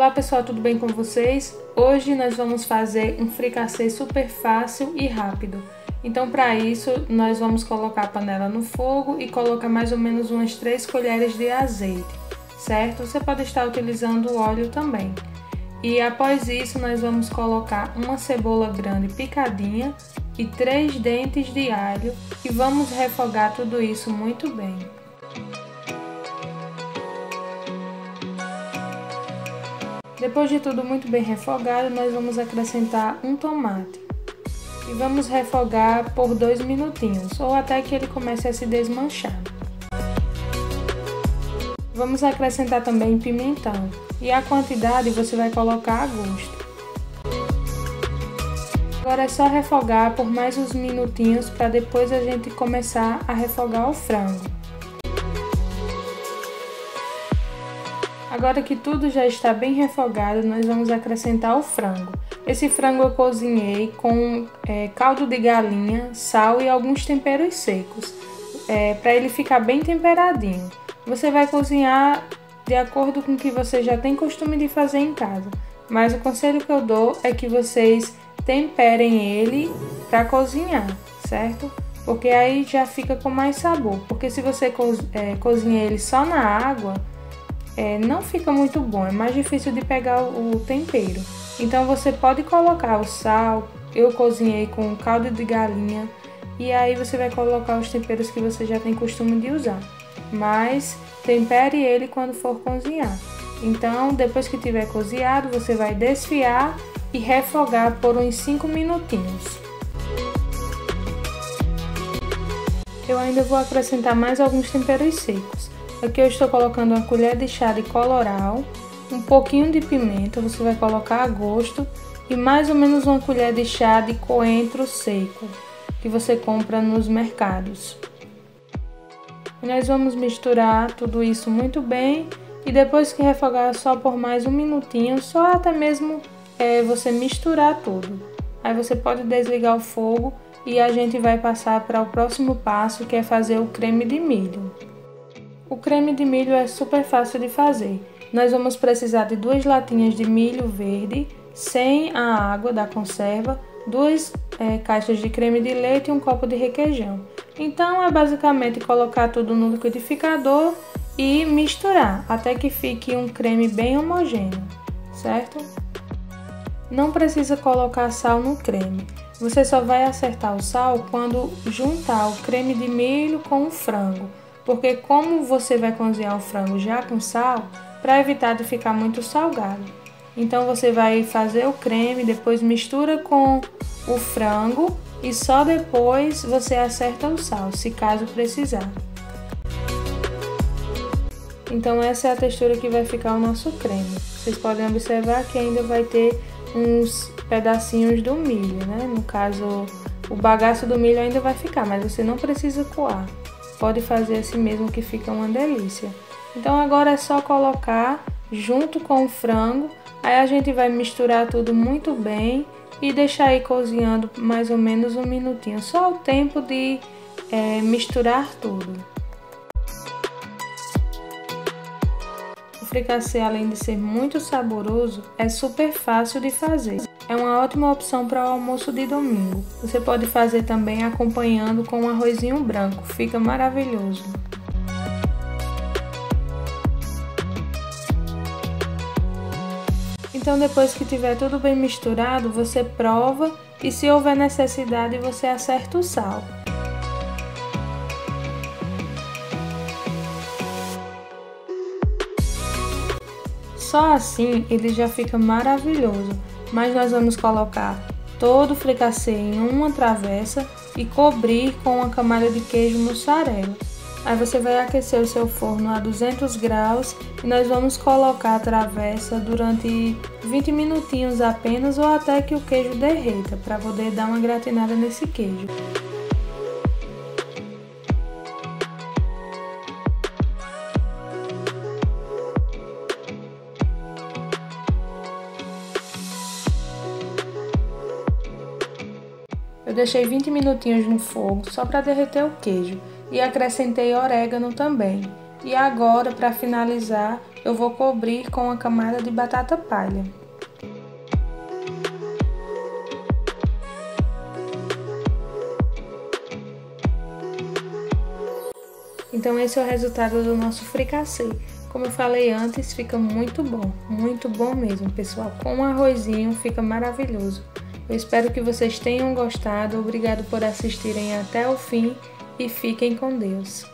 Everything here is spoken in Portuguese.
Olá pessoal, tudo bem com vocês? Hoje nós vamos fazer um fricassê super fácil e rápido. Então para isso nós vamos colocar a panela no fogo e colocar mais ou menos umas 3 colheres de azeite, certo? Você pode estar utilizando óleo também. E após isso nós vamos colocar uma cebola grande picadinha e 3 dentes de alho e vamos refogar tudo isso muito bem. Depois de tudo muito bem refogado, nós vamos acrescentar um tomate e vamos refogar por 2 minutinhos ou até que ele comece a se desmanchar. Vamos acrescentar também pimentão e a quantidade você vai colocar a gosto. Agora é só refogar por mais uns minutinhos para depois a gente começar a refogar o frango. Agora que tudo já está bem refogado, nós vamos acrescentar o frango. Esse frango eu cozinhei com caldo de galinha, sal e alguns temperos secos, para ele ficar bem temperadinho. Você vai cozinhar de acordo com o que você já tem costume de fazer em casa, mas o conselho que eu dou é que vocês temperem ele para cozinhar, certo? Porque aí já fica com mais sabor, porque se você cozinha ele só na água, não fica muito bom, é mais difícil de pegar o tempero. Então você pode colocar o sal, eu cozinhei com caldo de galinha, e aí você vai colocar os temperos que você já tem costume de usar. Mas tempere ele quando for cozinhar. Então depois que tiver cozinhado, você vai desfiar e refogar por uns 5 minutinhos. Eu ainda vou acrescentar mais alguns temperos secos. Aqui eu estou colocando uma colher de chá de colorau, um pouquinho de pimenta, você vai colocar a gosto, e mais ou menos uma colher de chá de coentro seco, que você compra nos mercados. E nós vamos misturar tudo isso muito bem, e depois que refogar só por mais um minutinho, só até mesmo você misturar tudo. Aí você pode desligar o fogo e a gente vai passar para o próximo passo, que é fazer o creme de milho. O creme de milho é super fácil de fazer. Nós vamos precisar de 2 latinhas de milho verde, sem a água da conserva, 2 caixas de creme de leite e um copo de requeijão. Então é basicamente colocar tudo no liquidificador e misturar até que fique um creme bem homogêneo, certo? Não precisa colocar sal no creme. Você só vai acertar o sal quando juntar o creme de milho com o frango. Porque como você vai cozinhar o frango já com sal, para evitar de ficar muito salgado. Então você vai fazer o creme, depois mistura com o frango e só depois você acerta o sal, se caso precisar. Então essa é a textura que vai ficar o nosso creme. Vocês podem observar que ainda vai ter uns pedacinhos do milho, né? No caso, o bagaço do milho ainda vai ficar, mas você não precisa coar. Pode fazer assim mesmo que fica uma delícia. Então agora é só colocar junto com o frango, aí a gente vai misturar tudo muito bem e deixar aí cozinhando mais ou menos um minutinho, só o tempo de misturar tudo. O fricassê, além de ser muito saboroso, é super fácil de fazer. É uma ótima opção para o almoço de domingo. Você pode fazer também acompanhando com um arrozinho branco, fica maravilhoso. Então depois que tiver tudo bem misturado, você prova e se houver necessidade você acerta o sal. Só assim ele já fica maravilhoso. Mas nós vamos colocar todo o fricassê em uma travessa e cobrir com uma camada de queijo mussarela. Aí você vai aquecer o seu forno a 200 graus e nós vamos colocar a travessa durante 20 minutinhos apenas ou até que o queijo derreta, para poder dar uma gratinada nesse queijo. Eu deixei 20 minutinhos no fogo só para derreter o queijo e acrescentei orégano também. E agora, para finalizar, eu vou cobrir com uma camada de batata palha. Então esse é o resultado do nosso fricassê. Como eu falei antes, fica muito bom mesmo, pessoal. Com um arrozinho fica maravilhoso. Eu espero que vocês tenham gostado. Obrigado por assistirem até o fim e fiquem com Deus.